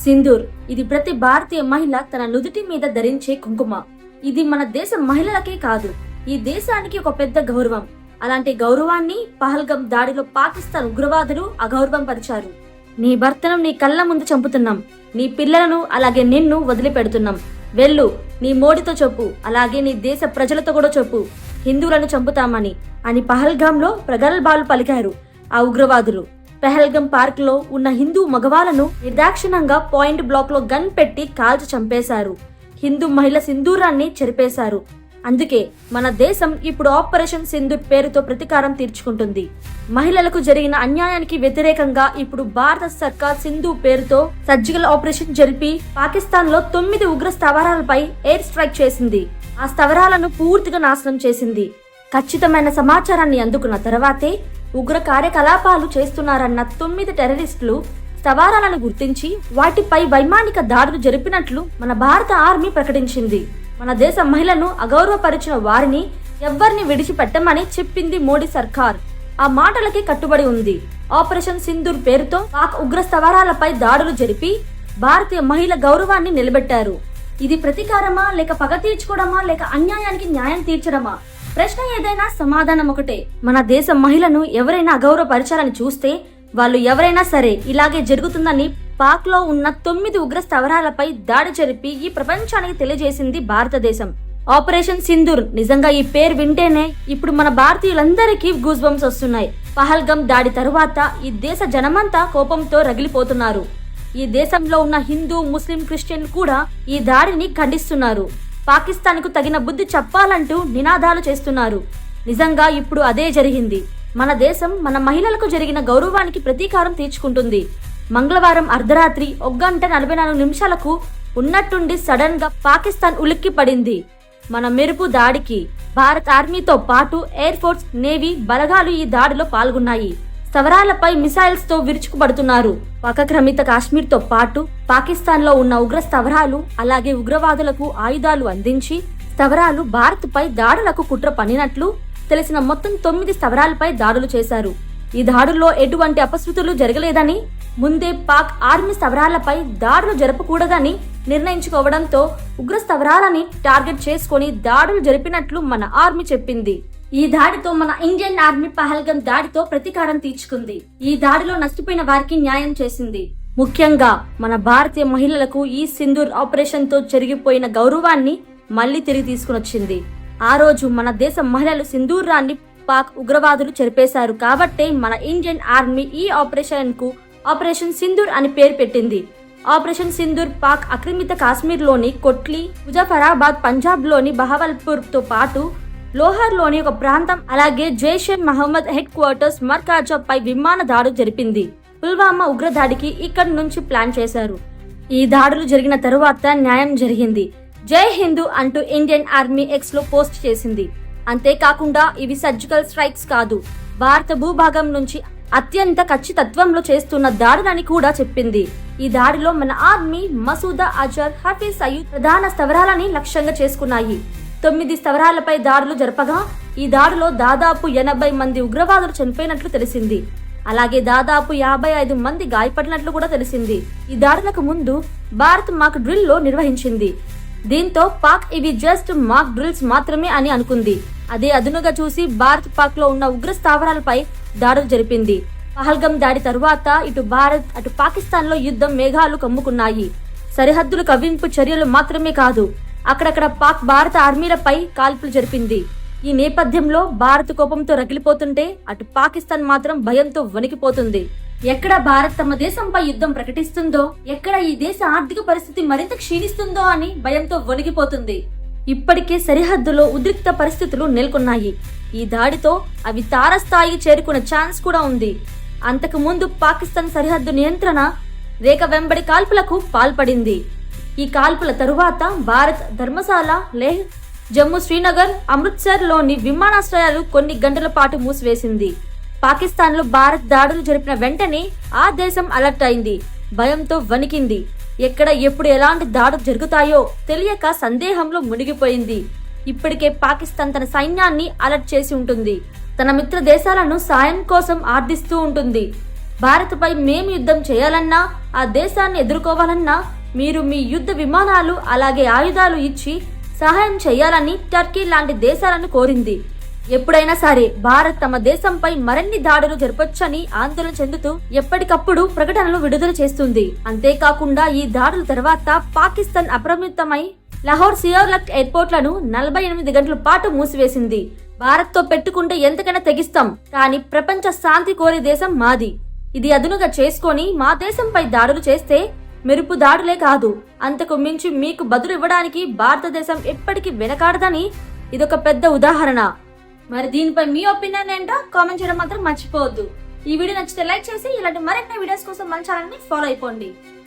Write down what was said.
సింధూర్ ఇది ప్రతి భారతీయ మహిళ తన నుదుటి మీద ధరించే కుంకుమ. ఇది మన దేశ మహిళలకే కాదు, ఈ దేశానికి ఒక పెద్ద గౌరవం. అలాంటి గౌరవాన్ని పహల్గం దాడిలో పాకిస్తాన్ ఉగ్రవాదులు అగౌరవం పరిచారు. నీ భర్తను నీ కళ్ళ ముందు చంపుతున్నాం, నీ పిల్లలను అలాగే నిన్ను వదిలిపెడుతున్నాం. వెళ్ళు, నీ మోడీతో చెప్పు, అలాగే నీ దేశ ప్రజలతో కూడా చెప్పు, హిందువులను చంపుతామని అని పహల్గాంలో ప్రగల్భాలు పలికారు ఆ ఉగ్రవాదులు. పహల్గం పార్క్ లో ఉన్న హిందూ మగవాళ్లను నిర్దాక్షిణంగా పాయింట్ బ్లాక్ లో గన్ పెట్టి కాల్చి చంపేశారు. హిందూ మహిళ సింధూరాన్ని చెరిపేశారు. అందుకే మన దేశం ఇప్పుడు ఆపరేషన్ సింధూర్ పేరుతో ప్రతీకారం తీర్చుకుంటుంది. మహిళలకు జరిగిన అన్యాయానికి వ్యతిరేకంగా ఇప్పుడు భారత సర్కార్ సింధు పేరుతో సర్జికల్ ఆపరేషన్ జరిపి పాకిస్తాన్ లో 9 ఉగ్ర స్థావరాలపై ఎయిర్ స్ట్రైక్ చేసింది. ఆ స్థావరాలను పూర్తిగా నాశనం చేసింది. ఖచ్చితమైన సమాచారాన్ని అందుకున్న తర్వాతే ఉగ్ర కార్యకలాపాలు చేస్తున్నారన్న 9 టెర్రరిస్టులు స్థావరాలను గుర్తించి వాటిపై వైమానిక దాడులు జరిపినట్లు మన భారత ఆర్మీ ప్రకటించింది. మన దేశ మహిళను అగౌరవపరిచిన వారిని ఎవ్వరిని విడిచిపెట్టమని చెప్పింది మోడీ సర్కార్. ఆ మాటలకి కట్టుబడి ఉంది. ఆపరేషన్ సింధూర్ పేరుతో పాక్ ఉగ్ర స్థావరాలపై దాడులు జరిపి భారతీయ మహిళ గౌరవాన్ని నిలబెట్టారు. ఇది ప్రతీకారమా, లేక పగ తీర్చుకోవడమా, లేక అన్యాయానికి న్యాయం తీర్చడమా? ప్రశ్న ఏదైనా సమాధానం ఒకటే. మన దేశ మహిళను ఎవరైనా అగౌరవపరచాలని చూస్తే వాళ్ళు ఎవరైనా సరే ఇలాగే జరుగుతుందని పాక్ లో ఉన్న 9 ఉగ్ర స్థావరాలపై దాడి జరిపి ఈ ప్రపంచానికి తెలియజేసింది భారతదేశం. ఆపరేషన్ సింధూర్ నిజంగా ఈ పేరు వింటేనే ఇప్పుడు మన భారతీయులందరికీ గూస్ బంప్స్ వస్తున్నాయి. పహల్గం దాడి తరువాత ఈ దేశ జనమంతా కోపంతో రగిలిపోతున్నారు. ఈ దేశంలో ఉన్న హిందూ, ముస్లిం, క్రిస్టియన్ కూడా ఈ దాడిని ఖండిస్తున్నారు. పాకిస్తాన్ కు తగిన బుద్ధి చెప్పాలంటూ నినాదాలు చేస్తున్నారు. నిజంగా ఇప్పుడు అదే జరిగింది. మన దేశం మన మహిళలకు జరిగిన గౌరవానికి ప్రతీకారం తీర్చుకుంటుంది. మంగళవారం అర్ధరాత్రి 1:44 ఉన్నట్టుండి సడన్ గా పాకిస్తాన్ ఉలిక్కి పడింది. మన మెరుపు దాడికి భారత ఆర్మీతో పాటు ఎయిర్ ఫోర్స్, నేవీ బలగాలు ఈ దాడిలో పాల్గొన్నాయి. స్థావరాలపై మిసైల్స్ తో విరుచుకుపడుతున్నారు. పాకక్రమిత కాశ్మీర్ తో పాటు పాకిస్తాన్ లో ఉన్న ఉగ్ర స్థావరాలు అలాగే ఉగ్రవాదులకు ఆయుధాలు అందించి స్థావరాలు భారత్ పై దాడులకు కుట్ర పన్నినట్లు తెలిసిన మొత్తం 9 స్థావరాలపై దాడులు చేశారు. ఈ దాడుల్లో ఎటువంటి అపశృతులు జరగలేదని, ముందే పాక్ ఆర్మీ స్థావరాలపై దాడులు జరపకూడదని నిర్ణయించుకోవడంతో ఉగ్ర స్థావరాలని టార్గెట్ చేసుకుని దాడులు జరిపినట్లు మన ఆర్మీ చెప్పింది. ఈ దాడితో మన ఇండియన్ ఆర్మీ పహల్గం దాడితో ప్రతీకారం తీర్చుకుంది. ఈ దాడిలో నష్టపోయిన వారికి న్యాయం చేసింది. ముఖ్యంగా మన భారతీయ మహిళలకు ఈ సింధూర్ ఆపరేషన్ తో జరిగిపోయిన గౌరవాన్ని మళ్లీ తిరిగి తీసుకునొచ్చింది. ఆ రోజు మన దేశ మహిళలు సింధూరాన్ని పాక్ ఉగ్రవాదులు చెరిపేశారు కాబట్టే మన ఇండియన్ ఆర్మీ ఈ ఆపరేషన్ కు ఆపరేషన్ సింధూర్ అని పేరు పెట్టింది. ఆపరేషన్ సింధూర్ పాక్ ఆక్రమిత కాశ్మీర్ లోని కొట్లీ, ముజఫరాబాద్, పంజాబ్ లోని బహవల్పూర్ తో పాటు లోహర్ లోని ఒక ప్రాంతం అలాగే జైషే మహమ్మద్ హెడ్ క్వార్టర్స్ మర్కాజా పై విమాన దాడులు జరిపింది. పుల్వామా ఉగ్ర దాడికి ఇక్కడి నుంచి ప్లాన్ చేశారు. ఈ దాడులు జరిగిన తరువాత న్యాయం జరిగింది. జై హిందూ అంటూ ఇండియన్ ఆర్మీ ఎక్స్ లో పోస్ట్ చేసింది. అంతేకాకుండా ఇవి సర్జికల్ స్ట్రైక్స్ కాదు, భారత భూభాగం నుంచి అత్యంత ఖచ్చితత్వంలో చేస్తున్న దాడులని కూడా చెప్పింది. ఈ దాడిలో మన ఆర్మీ మసూదా అజర్, హఫీజ్ సయీద్ ప్రధాన స్థావరాలని లక్ష్యంగా చేసుకున్నాయి. 9 స్థావరాలపై దాడులు జరపగా ఈ దాడిలో దాదాపు 80 మంది ఉగ్రవాదులు చనిపోయినట్లు తెలిసింది. అలాగే దాదాపు 55 మంది గాయపడినట్లు కూడా తెలిసింది. ఈ దాడులకు ముందు భారత్ మాక్ డ్రిల్ లో నిర్వహించింది. దీంతో పాక్ ఇవి జస్ట్ మాక్ డ్రిల్స్ మాత్రమే అని అనుకుంది. అదే అదునుగా చూసి భారత్ పాక్ లో ఉన్న ఉగ్ర స్థావరాలపై దాడులు జరిపింది. పహల్గం దాడి తరువాత ఇటు భారత్ అటు పాకిస్తాన్ లో యుద్ధం మేఘాలు కమ్ముకున్నాయి. సరిహద్దులు కవ్వింపు చర్యలు మాత్రమే కాదు, అక్కడక్కడ పాక్ భారత ఆర్మీలపై కాల్పులు జరిపింది. ఈ నేపథ్యంలో భారత్ కోపంతో రగిలిపోతుంటే అటు పాకిస్తాన్ మాత్రం భయంతో వణికిపోతుంది. ఎక్కడ భారత్ తమ దేశంపై యుద్ధం ప్రకటిస్తుందో, ఎక్కడ ఈ దేశ ఆర్థిక పరిస్థితి మరింత క్షీణిస్తుందో అని భయంతో వణికిపోతుంది. ఇప్పటికే సరిహద్దులో ఉద్రిక్త పరిస్థితులు నెలకొన్నాయి. ఈ దాడితో అవి తారస్థాయికి చేరుకునే ఛాన్స్ కూడా ఉంది. అంతకు ముందు పాకిస్తాన్ సరిహద్దు నియంత్రణ రేఖ వెంబడి కాల్పులకు పాల్పడింది. ఈ కాల్పుల తరువాత భారత్ ధర్మశాల, లేహ్, జమ్మూ, శ్రీనగర్, అమృత్సర్ లోని విమానాశ్రయాలు కొన్ని గంటల పాటు మూసివేసింది. పాకిస్తాన్ లో భారత్ దాడులు జరిపిన వెంటనే ఆ దేశం అలర్ట్ అయింది. భయంతో వణికింది. ఎక్కడ ఎప్పుడు ఎలాంటి దాడులు జరుగుతాయో తెలియక సందేహంలో మునిగిపోయింది. ఇప్పటికే పాకిస్తాన్ తన సైన్యాన్ని అలర్ట్ చేసి ఉంటుంది. తన మిత్ర దేశాలను సాయం కోసం ఆర్థిస్తూ ఉంటుంది. భారత్ పై మేము యుద్ధం చేయాలన్నా ఆ దేశాన్ని ఎదుర్కోవాలన్నా మీరు మీ యుద్ధ విమానాలు అలాగే ఆయుధాలు ఇచ్చి సహాయం చేయాలని టర్కీ లాంటి దేశాలను కోరింది. ఎప్పుడైనా సరే భారత్ తమ దేశంపై మరిన్ని దాడులు జరపొచ్చని ఆందోళన చెందుతూ ఎప్పటికప్పుడు ప్రకటనలు విడుదల చేస్తుంది. అంతేకాకుండా ఈ దాడుల తర్వాత పాకిస్తాన్ అప్రమత్తమై లాహోర్ సియోలక్ ఎయిర్పోర్ట్లను 48 గంటల పాటు మూసివేసింది. భారత్ తో పెట్టుకుంటే ఎంతకైనా తెగిస్తాం, కానీ ప్రపంచ శాంతి కోరే దేశం మాది. ఇది అదునుగా చేసుకొని మా దేశంపై దాడులు చేస్తే మెరుపు దాడులే కాదు, అంతకు మించి మీకు బదులు ఇవ్వడానికి భారతదేశం ఎప్పటికీ వెనకాడదని ఇదొక పెద్ద ఉదాహరణ. మరి దీనిపై మీ ఒపీనియన్ ఏంటో కామెంట్ చేయడం మాత్రం మర్చిపోవద్దు. ఈ వీడియో నచ్చితే లైక్ చేసి ఇలాంటి మరిన్ని వీడియోస్ కోసం మన ఛానల్ ని ఫాలో అయిపోండి.